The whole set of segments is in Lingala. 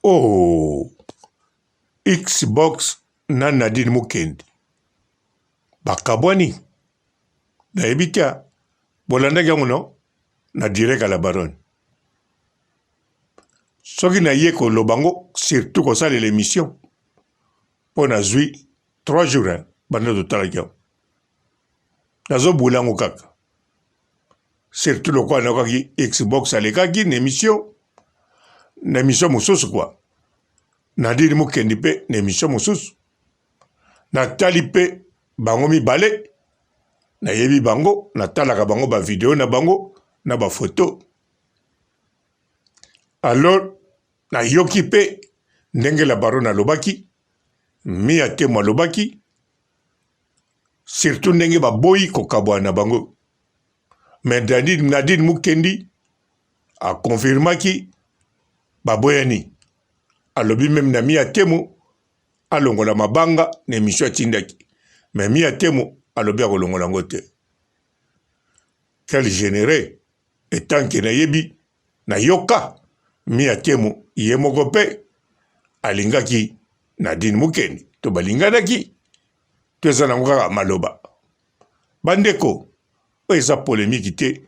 Oh, Xbox na Nadine Mukendi. Bakabwani. Na ebitia. Bolanda yango na direct à la baronne. Soki na yeko lobango, surtout comme ça l'émission. Pour na zui 3 jours, hein, banda de talakiam. Nazo boulango kaka. Surtout le quoi na ki Xbox alekaki n'émission. N'émission mususu quoi. Nadine Mukendi pe n'émission mususu. Na talipe bango mi balé. Na yebi bango, na talaka bango ba vidéo na bango, na ba photo. Alors, na yoki pe, ndenge la baronne na lobaki, mi ate mwa lobaki, surtout ndenge ba boyi kokabwa na bango. Mais Nadine Mukendi a confirmaki ba boyani. Alobi même na mi ate mo, alongola mabanga, na emission tindaki. Mais mi ate mo, alobi akolongola ngo te. Quel généré, etant que na yebi, na yoka, mi atemo, ye moko pe, alingaki, Nadine Mukendi, to balinganaki, to ezana kaka maloba. Bandeko, eza polémique te,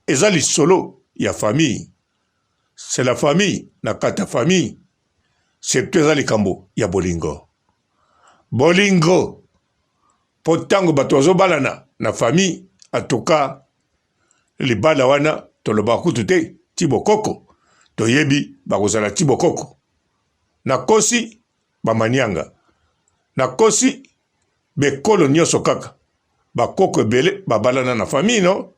eza lisolo, ya famille. C'est la famille, na kata famille. C'est tout eza likambo, ya bolingo. Bolingo, potango batozo balana, na famille, en tout cas, libala wana, toloba kutute, tibokoko. Toyebi, bakozala tibokoko. Nakosi, bamanianga. Nakosi, bekolo nyoso kaka. Bakoko ebele, babalana na famille, no?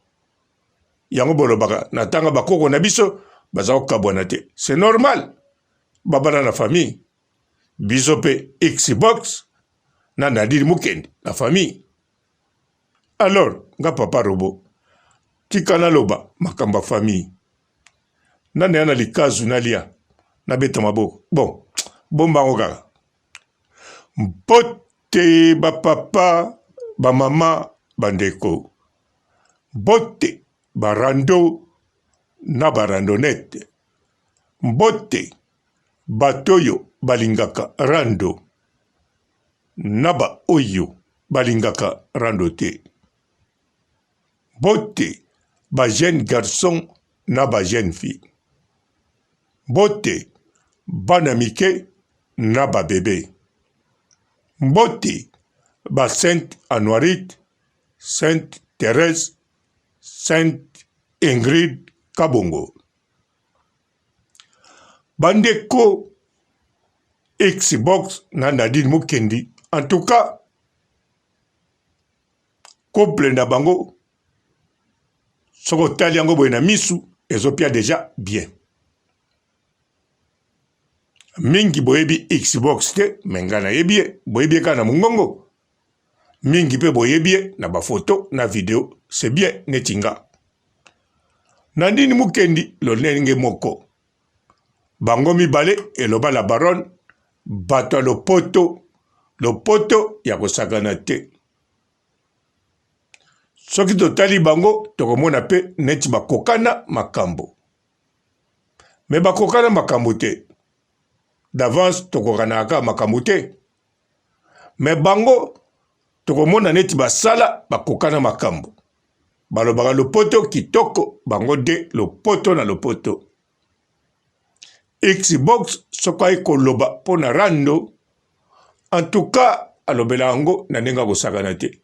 Yango bolo baka, natanga bakoko na biso, bazao kabwana te. C'est normal. Babalana na famille. Biso pe Xbox, na Nadine Mukendi, na famille. Alors, nga papa robo, tikana loba, makamba famille. Nane yana likazu nalia, na beta maboko. Bon, bomba ngokaka. Mpote ba papa, ba mama, bandeko. Mbote ba rando, na ba randonete. Mbote batoyo balingaka rando. Naba oyo balingaka rando te. Mbote ba jeune garçon, na ba jeune fille. Mbote bana mike, na ba bébé. Mbote ba Sainte Anoirite, Sainte Thérèse, Sainte Ingrid Kabongo. Bandeko Xbox na Nadine Mukendi. En tout cas, couple na bango, soko tali yango boye na misu, ezopia déjà bien. Mingi boyebi Xbox te, mengana yebie, boyebie ka na mungongo. Mingi pe boyebie na ba photo, na video, c'est bien netinga. Nadine Mukendi, lo nenge moko. Bango mibale, eloba la baronne, bato lo poto ya kosakana te. Soki totali bango, tokomona pe neti bakokana makambo. Me bakokana makambo te. D'avance, tokokana aka makambo te. Me bango, tokomona neti basala bakokana makambo. Balobaka lopoto kitoko, bango de lopoto na lopoto. Xbox, soka ekoloba pona rando, en tout cas, alobela yango na nenga kosakana te.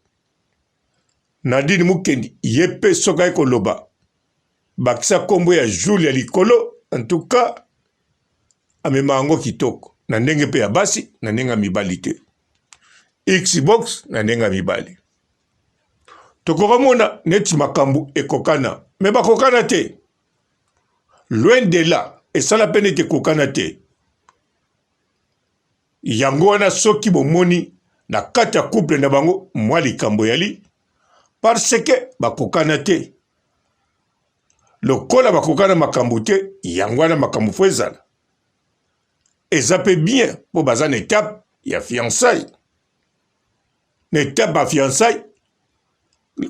Nadine Mukendi, yepe soka ekoloba. Bakisa kombo ya Julia likolo, en tout cas, amema yango kitoko. Na ndenge pe ya basi, na nenga mibali te. Xbox, na nenga mibali. Tokokamona neti makambu ekokana. Me bakokana te. Loin de là, esala pene te kokana te. Yango wana soki bomoni na kati ya couple na bango mwa likambo yali parce que bakokana te. Lokola bakokana makambo te, yango wana makambo fo ezala. Eza pe bien po baza na étape ya fiançailles. Na étape ya fiançailles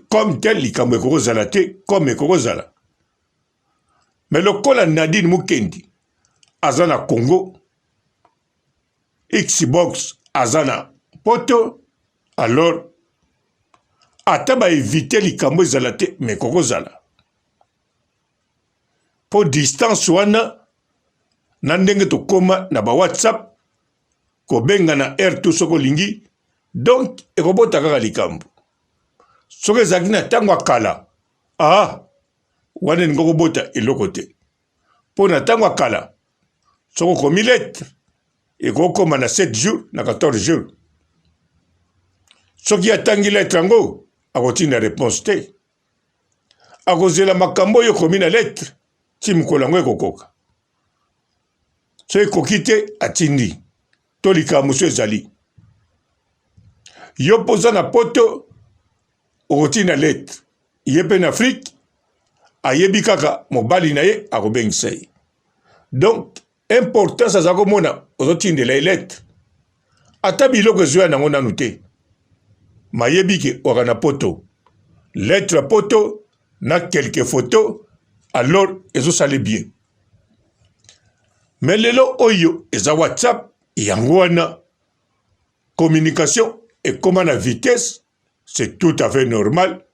comme tel likambo ekozala te, comme ekozala. Mais lokola Nadine Mukendi aza na Congo, Xbox azana poto, alors ata ba éviter likambo ezala te mais kokozala po distance wana na ndenge tokoma na ba WhatsApp kobenga na air tout soko lingi donc ekobota kaka likambo soki ezalaki na ntango akala wana elingi kobota eloko te mpo na ntango akala soki okomi lettre ekokoma na 7 jours na 14 jours soki atangi lettre yango akotinda réponse te akozela makambo oyo komi na lettre ti mokolo yango ekokoka so ekoki te atindi to likambo mosusu ezali yo mpoza na poto okotinda lettre ye mpe na afrique ayebi kaka mobali na ye akobengisa ye donc importance aza komona ozotindela ye lettre ata biloko ezoya nango nanu te mayebi ke waka na poto lettre ya poto na quelques photos alors ezosala bien mais lelo oyo eza WhatsApp yango wana communication ekoma na vitesse c'est tout à fait normal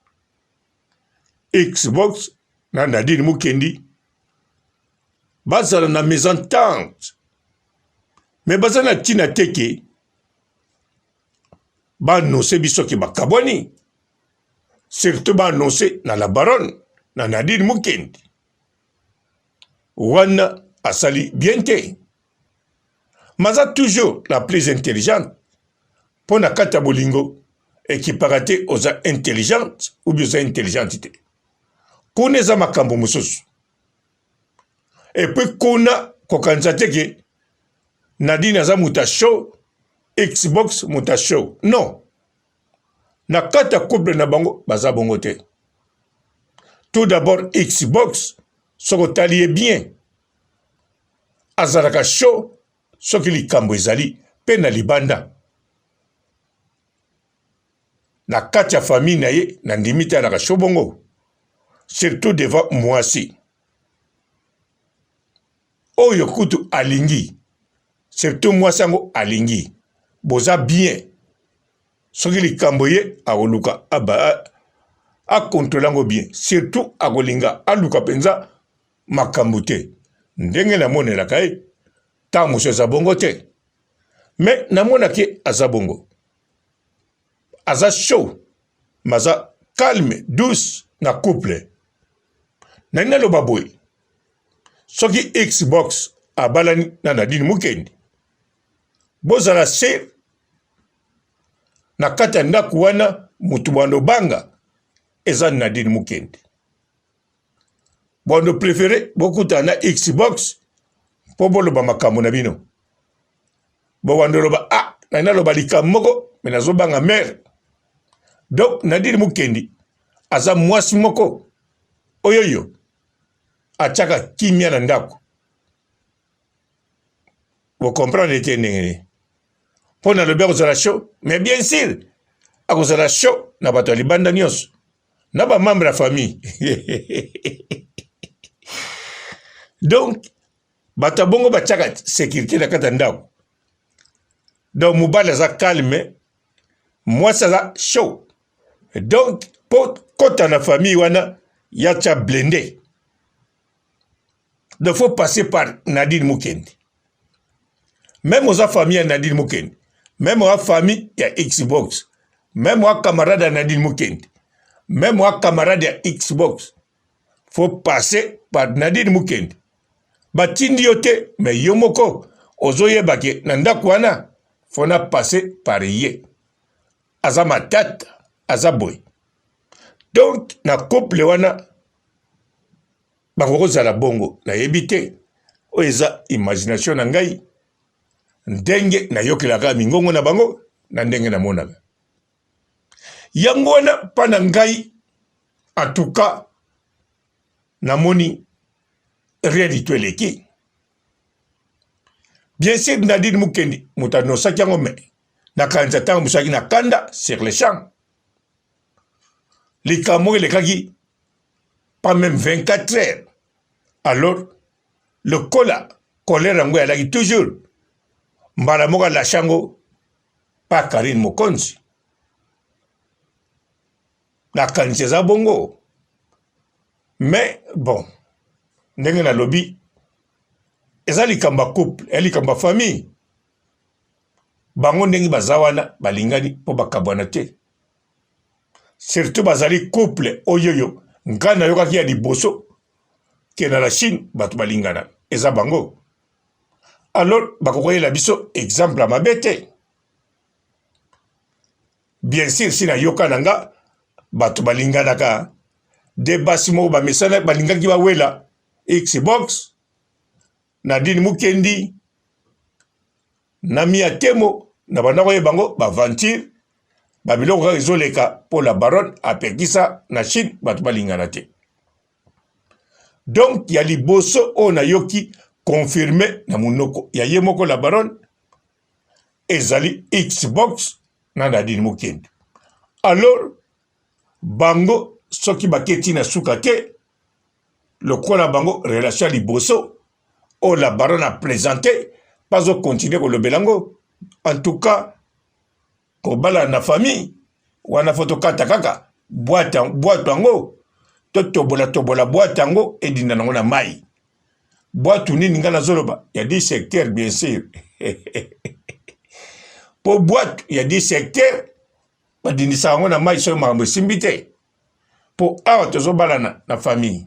Xbox na Nadine Mukendi bazala na mésentente mais bazala na tina teke baannonce biso ke bakabwani surtout baannonce na la baronne na Nadine Mukendi wana asali bien te maza toujours la plus intelligente mpo na kati ya bolingo ekipaka te oza intelligente ou bien oza intelligente te kuna eza makambo mosusu epuis kuna kokanisa te ke Nadine aza muta show Xbox muta show non na kati ya couple na bango baza bongo te tout d'abord Xbox soki otali ye bien azalaka show soki likambo ezali mpe na libanda na kati ya famille na ye na ndimi te alaka show bongo surtout devant mwasi oyo kutu alingi surtout mwasi yango alingi boza bien soki likambo ye akoluka akontrole yango bien surtout akolinga aluka mpenza makambo te ndenge namonelaka ye ntango mosusu aza bongo te me namonaki aza bongo aza show maza calme douce na couple nani naloba boye soki Xbox abalani na Nadine Mukendi bozala se na kati ya ndako wana mutu bwando banga eza Nadine Mukendi bwando préféré bokutana na Xbox mpo boloba makambo na bino bowando loba nani naloba likambo moko me nazobanga mere donc Nadine Mukendi aza mwasi moko oyoyo atiaka kimia na ndako bokomprendre te ndenge mpo nalobi akozala show mais bien sûr akozala show na bato ya libanda nyonso na bamembre ya famille donc bato bongo batiaka sécurité na kati ya ndako donc mobali aza calme mwasi aza show donc mpo kota na famille wana ya tia blende donc faut passer par Nadine Mukendi même aux familles à Nadine Mukendi même aux familles ya Xbox même aux camarades à Nadine Mukendi même aux camarades ya Xbox faut passer par Nadine Mukendi batindi yote mais yomoko ozoyeba ke na ndako wana fona passer par ye aza matata aza boy donc na couple wana bakozala bongo nayebi te oyo eza imagination na ngai ndenge nayokelaka mingongo na bango na ndenge namonaka yango wana mpa na ngai en tout cas namoni rien du tout eleki bien sûr Nadine Mukendi moto anosaki yango me nakanisa ntango mosaki na kanda sur le champ likambo elekaki pas même 24 heures alors le kola colère yango alaki toujours mbala moko lashango pa Karine Mokonzi nakanisi eza bongo mais bon ndenge na lobi eza likamba couple e likamba famille bango ndenge baza wana balingani po bakabwana te surtout bazali couple oyoyo nga nayokaki ya liboso ke na la Chine bato balingana eza bango alors bakokoyela biso exemple ya mabe te bien sûr si nayoka na nga bato balinganaka de basi moko bamesana balingaki bawela Xbox Nadine Mukendi na Mia Temo na bandako ye bango baventure babiloko kaka ezoleka po la baronne apekisa na Chine bato balingana te donc ya liboso oyo nayoki confirmé na munoko ya ye moko la baronne ezali Xbox na Nadine Mukendi alors bango soki baketi na suka te lokola bango relation liboso o la baronne a présenté pas au continuer ko lobelango en tout cas ko bala na famille wana photo kata kaka boîte ango tobola boîte ango edina nango na mai boîte nini ngana zoloba ya 10 secteurs bien sûr pour boîte ya 10 secteurs badinisa yango na mai so makambo simbite po awa tozobalana na famille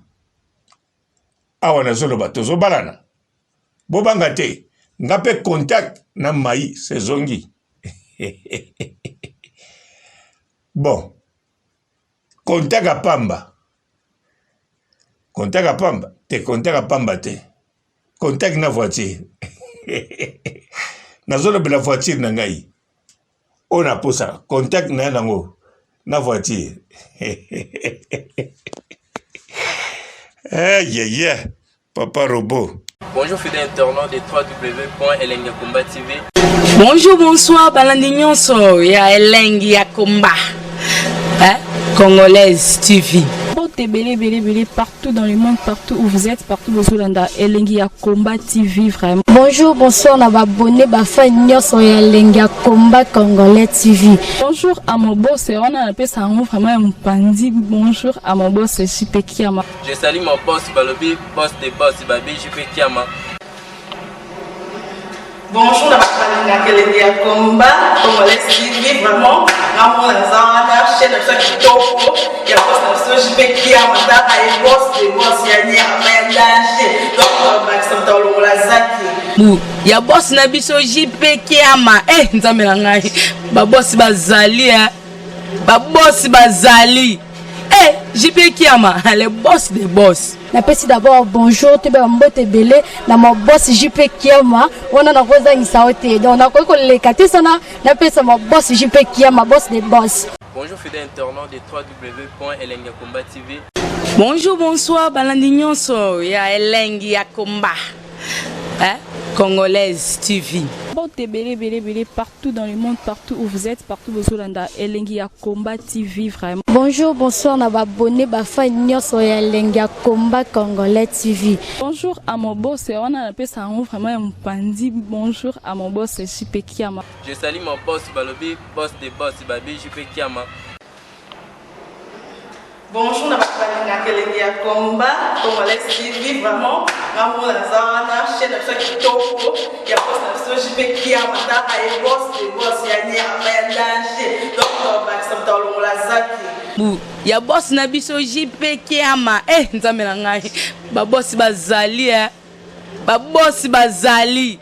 awa na zoloba tozobalana bobanga te nga pe contact na mai sezongi bon contact a pamba te contact a pamba te contact na voiture na zolobela voiture na ngai on a posa contact na nango na voiture yeah papa robot. Bonjour fidèles internautes de www.elengiakomba TV. Bonjour, bonsoir, balandi nyonso ya Elengi ya Komba. Congolaise TV. Belé partout dans le monde, partout où vous êtes, partout où vous êtes, Elengi ya Komba TV vraiment. Bonjour, bonsoir, on va abonner ba fan nyonso ya Elengi ya Komba Congolais TV. Bonjour à mon boss, on a appelé ça vraiment un pandi. Bonjour à mon boss, JP Kiama. Je salue mon boss Balobi, boss des boss Babi JP Kiama. Bonjour, la Elengi ya Komba Congolais TV vraiment. Ramon Zana, chaîne de chaque topo, il y a pas de JP Kiama, et boss des boss, il y a ni à danger. Donc, Maxime Tolo Lazaki. Ya boss na biso JP Kiama. Nzambe na ngai. Ba boss bazali Ba boss bazali. JP Kiama, le boss des boss. Napesi d'abord bonjour, te ba mbote belé na mo boss JP Kiama, wana na koza ngisaote. Donc na ko le katisana, napesa mo boss JP Kiama, boss des boss. Bonjour fidèles internautes de www.elengiakomba TV. Bonjour, bonsoir, balandi nyonso ya Elengi ya Komba. Congolaise TV. Belé partout dans le monde, partout où vous êtes, partout où vous êtes, Elengi ya Komba TV vraiment. Bonjour, bonsoir, on va abonner ba fan nyonso ya Elengi ya Komba Congolais TV. Bonjour à mon boss, on a appelé ça vraiment un pandi. Bonjour à mon boss JP Kiama. Je salue mon boss Balobi, boss des boss Babi JP Kiama. Bonjour, la Elengi ya Komba Congolais TV vraiment. Ramon Zana, chaîne de chaque topo, il y a pas de JP Kiama, et boss des boss, il y a ni à danger. Donc, Maxime Tolo Lazaki. Ya boss na biso JP Kiama. Nzambe na ngai. Ba boss bazali Ba boss bazali.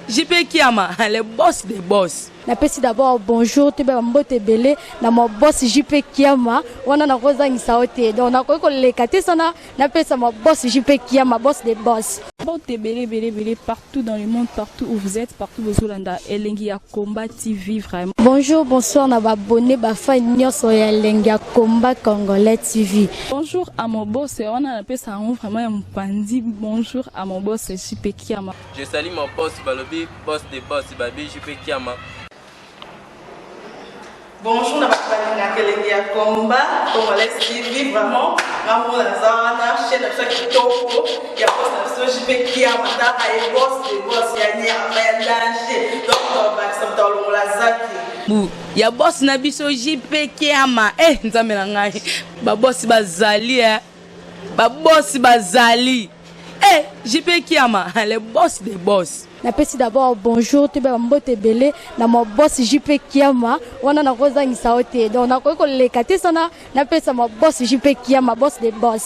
JP Kiama, le boss des boss. Napesi d'abord bonjour, te ba mbote belé na mo boss JP Kiama, wana na koza ngisaote. Donc na ko le katisana, napesa mo boss JP Kiama, boss des boss. Belé partout dans le monde, partout où vous êtes, partout où vous êtes, Elengi ya Komba TV vraiment. Bonjour, bonsoir, on va abonner ba fan nyonso ya Elengi ya Komba Congolais TV. Bonjour à mon boss, on a appelé ça vraiment un pandi. Bonjour à mon boss JP Kiama. Je salue mon boss Balobi, boss des boss Babi JP Kiama. Bonjour, la Elengi ya Komba Congolais TV vraiment. Ramon Zana, chaîne de chaque topo, il y a pas de JP Kiama, et boss des boss, il y a ni à danger. bu ya boss na biso JP Kiama nzambe na ngai ba boss bazali ba boss bazali JP Kiama le boss des boss. Napesi d'abord bonjour te ba mbote belé na mo boss JP Kiama wana na kozangisa ote donc na ko lekate sana napesa mo boss JP Kiama boss des boss.